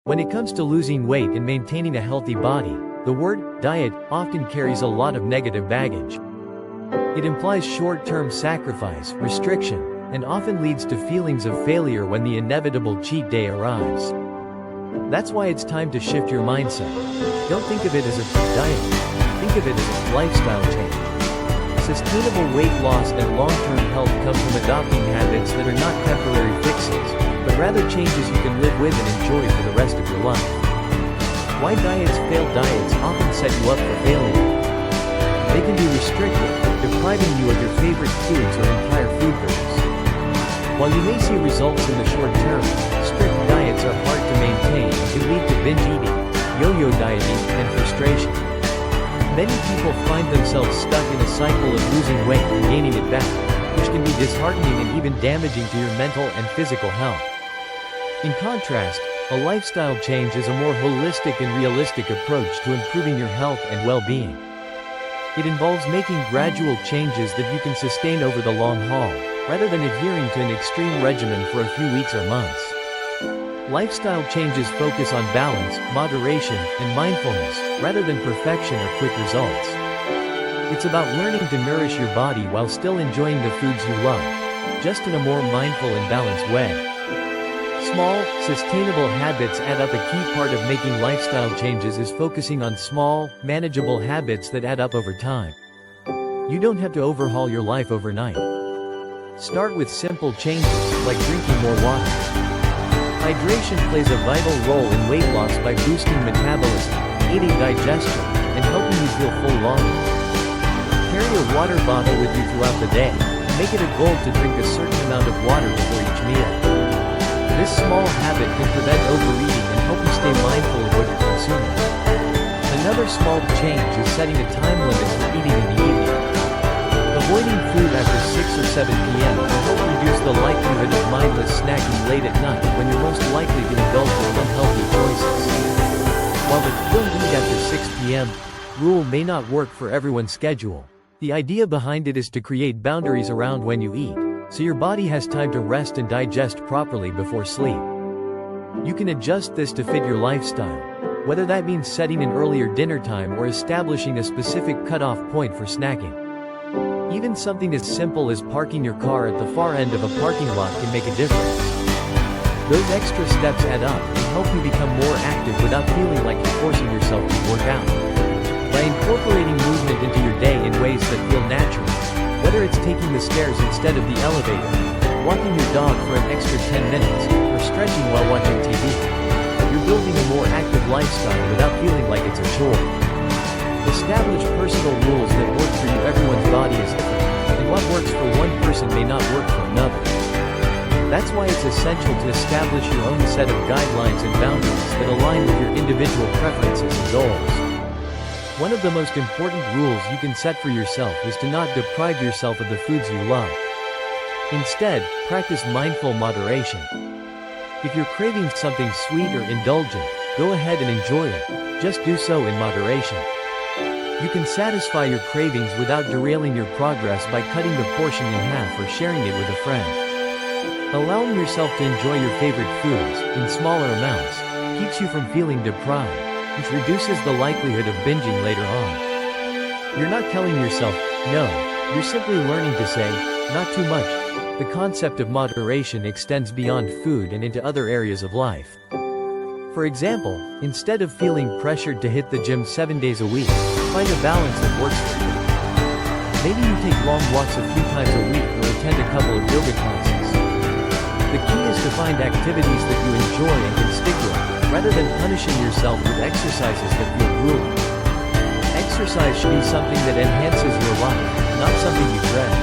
When it comes to losing weight and maintaining a healthy body, the word diet often carries a lot of negative baggage. It implies short-term sacrifice, restriction, and often leads to feelings of failure when the inevitable cheat day arrives. That's why it's time to shift your mindset. Don't think of it as a diet, think of it as a lifestyle change. Sustainable weight loss and long-term health come from adopting habits that are not temporary fixes, but rather changes you can live with and enjoy for the rest of your life. Why diets fail? Diets often set you up for failure. They can be restrictive, depriving you of your favorite foods or entire food groups. While you may see results in the short term, strict diets are hard to maintain and can lead to binge eating, yo-yo dieting, and frustration. Many people find themselves stuck in a cycle of losing weight and gaining it back, which can be disheartening and even damaging to your mental and physical health. In contrast, a lifestyle change is a more holistic and realistic approach to improving your health and well-being. It involves making gradual changes that you can sustain over the long haul, rather than adhering to an extreme regimen for a few weeks or months. Lifestyle changes focus on balance, moderation, and mindfulness, rather than perfection or quick results. It's about learning to nourish your body while still enjoying the foods you love, just in a more mindful and balanced way. Small, sustainable habits add up. A key part of making lifestyle changes is focusing on small, manageable habits that add up over time. You don't have to overhaul your life overnight. Start with simple changes, like drinking more water. Hydration plays a vital role in weight loss by boosting metabolism, aiding digestion, and helping you feel full longer. Carry a water bottle with you throughout the day, and make it a goal to drink a certain amount of water before each meal. This small habit can prevent overeating and help you stay mindful of what you're consuming. Another small change is setting a time limit for eating in the evening. Avoiding food after 6 or 7 p.m. will help reduce the likelihood of mindless snacking late at night when you're most likely to indulge in unhealthy choices. While the "don't eat after 6 p.m." rule may not work for everyone's schedule, the idea behind it is to create boundaries around when you eat, so your body has time to rest and digest properly before sleep. You can adjust this to fit your lifestyle, whether that means setting an earlier dinner time or establishing a specific cutoff point for snacking. Even something as simple as parking your car at the far end of a parking lot can make a difference. Those extra steps add up and help you become more active without feeling like you're forcing yourself to work out. By incorporating movement into your day in ways that feel natural, whether it's taking the stairs instead of the elevator, walking your dog for an extra 10 minutes, or stretching while watching TV, you're building a more active lifestyle without feeling like it's a chore. Establish personal rules that work for you. Everyone's body is different, and what works for one person may not work for another. That's why it's essential to establish your own set of guidelines and boundaries that align with your individual preferences and goals. One of the most important rules you can set for yourself is to not deprive yourself of the foods you love. Instead, practice mindful moderation. If you're craving something sweet or indulgent, go ahead and enjoy it, just do so in moderation. You can satisfy your cravings without derailing your progress by cutting the portion in half or sharing it with a friend. Allowing yourself to enjoy your favorite foods, in smaller amounts, keeps you from feeling deprived, which reduces the likelihood of binging later on. You're not telling yourself, no, you're simply learning to say, not too much. The concept of moderation extends beyond food and into other areas of life. For example, instead of feeling pressured to hit the gym 7 days a week, find a balance that works for you. Maybe you take long walks a few times a week or attend a couple of yoga classes. The key is to find activities that you enjoy and can stick with, rather than punishing yourself with exercises that feel grueling. Exercise should be something that enhances your life, not something you dread.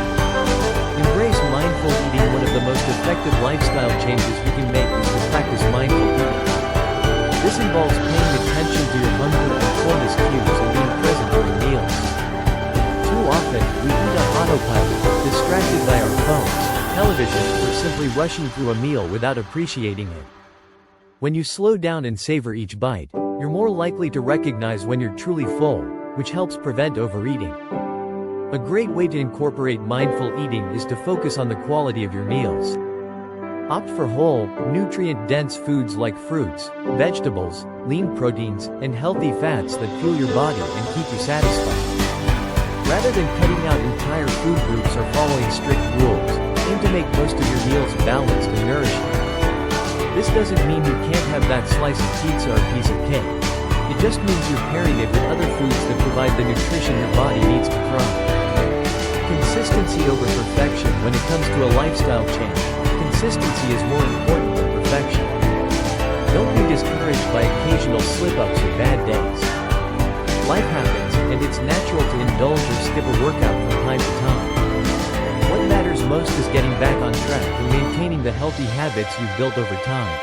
Embrace mindful eating. One of the most effective lifestyle changes you can make is to practice mindful eating. This involves paying attention to your hunger and fullness cues and being present during meals. Too often, we eat on autopilot, distracted by our phones, television, or simply rushing through a meal without appreciating it. When you slow down and savor each bite, you're more likely to recognize when you're truly full, which helps prevent overeating. A great way to incorporate mindful eating is to focus on the quality of your meals. Opt for whole, nutrient-dense foods like fruits, vegetables, lean proteins, and healthy fats that fuel your body and keep you satisfied. Rather than cutting out entire food groups or following strict rules, aim to make most of your meals balanced and nourishing. This doesn't mean you can't have that slice of pizza or piece of cake. It just means you're pairing it with other foods that provide the nutrition your body needs to thrive. Consistency over perfection. When it comes to a lifestyle change, consistency is more important than perfection. Don't be discouraged by occasional slip-ups or bad days. Life happens, and it's natural to indulge or skip a workout from time to time. What matters most is getting back on track and maintaining the healthy habits you've built over time.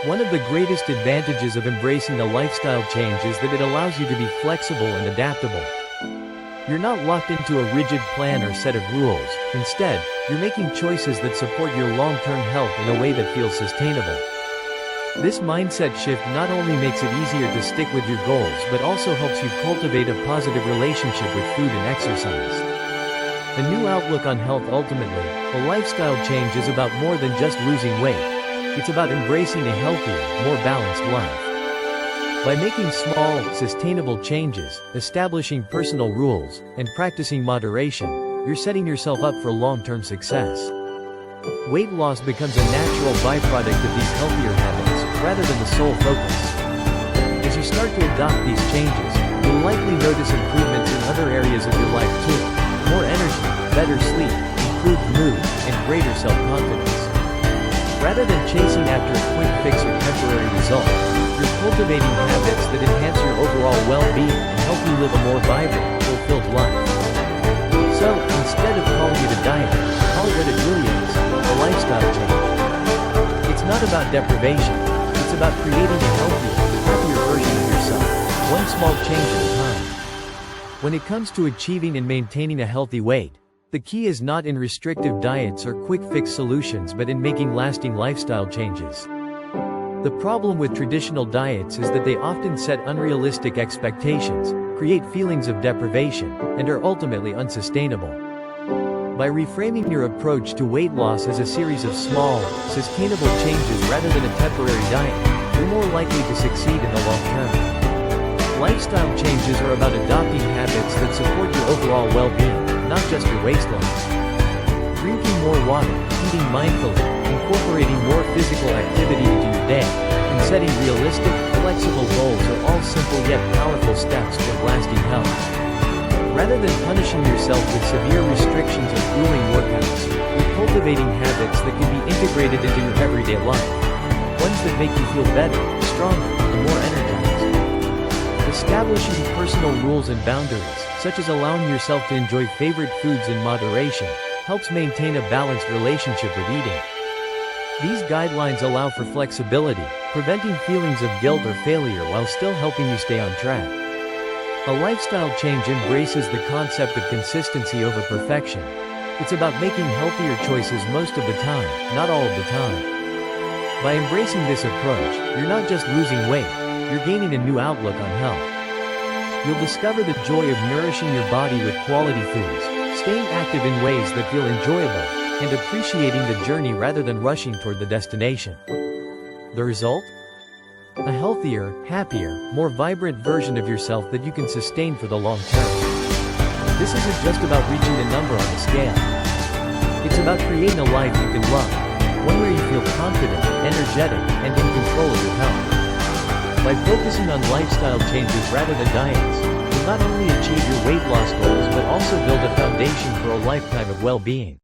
One of the greatest advantages of embracing a lifestyle change is that it allows you to be flexible and adaptable. You're not locked into a rigid plan or set of rules. Instead, you're making choices that support your long-term health in a way that feels sustainable. This mindset shift not only makes it easier to stick with your goals but also helps you cultivate a positive relationship with food and exercise. A new outlook on health. Ultimately, a lifestyle change is about more than just losing weight. It's about embracing a healthier, more balanced life. By making small, sustainable changes, establishing personal rules, and practicing moderation, you're setting yourself up for long-term success. Weight loss becomes a natural byproduct of these healthier habits, rather than the sole focus. As you start to adopt these changes, you'll likely notice improvements in other areas of your life too. More energy, better sleep, improved mood, and greater self-confidence. Rather than chasing after a quick fix or temporary result, you're cultivating habits that enhance your overall well-being and help you live a more vibrant, fulfilled life. So, instead of calling it a diet, call it what it really is, a lifestyle change. It's not about deprivation, it's about creating a healthier, happier version of yourself, one small change at a time. When it comes to achieving and maintaining a healthy weight, the key is not in restrictive diets or quick-fix solutions but in making lasting lifestyle changes. The problem with traditional diets is that they often set unrealistic expectations, create feelings of deprivation, and are ultimately unsustainable. By reframing your approach to weight loss as a series of small, sustainable changes rather than a temporary diet, you're more likely to succeed in the long term. Lifestyle changes are about adopting habits that support your overall well-being, not just your waist loss. Drinking more water, eating mindfully, incorporating more physical activity into your day, and setting realistic, flexible goals are all simple yet powerful steps toward lasting health. Rather than punishing yourself with severe restrictions or grueling workouts, you're cultivating habits that can be integrated into your everyday life. Ones that make you feel better, stronger, and more energized. Establishing personal rules and boundaries, such as allowing yourself to enjoy favorite foods in moderation, helps maintain a balanced relationship with eating. These guidelines allow for flexibility, preventing feelings of guilt or failure while still helping you stay on track. A lifestyle change embraces the concept of consistency over perfection. It's about making healthier choices most of the time, not all of the time. By embracing this approach, you're not just losing weight, you're gaining a new outlook on health. You'll discover the joy of nourishing your body with quality foods, staying active in ways that feel enjoyable, and appreciating the journey rather than rushing toward the destination. The result? A healthier, happier, more vibrant version of yourself that you can sustain for the long term. This isn't just about reaching a number on the scale. It's about creating a life you can love, one where you feel confident, energetic, and in control of your health. By focusing on lifestyle changes rather than diets, you'll not only achieve your weight loss goals but also build a foundation for a lifetime of well-being.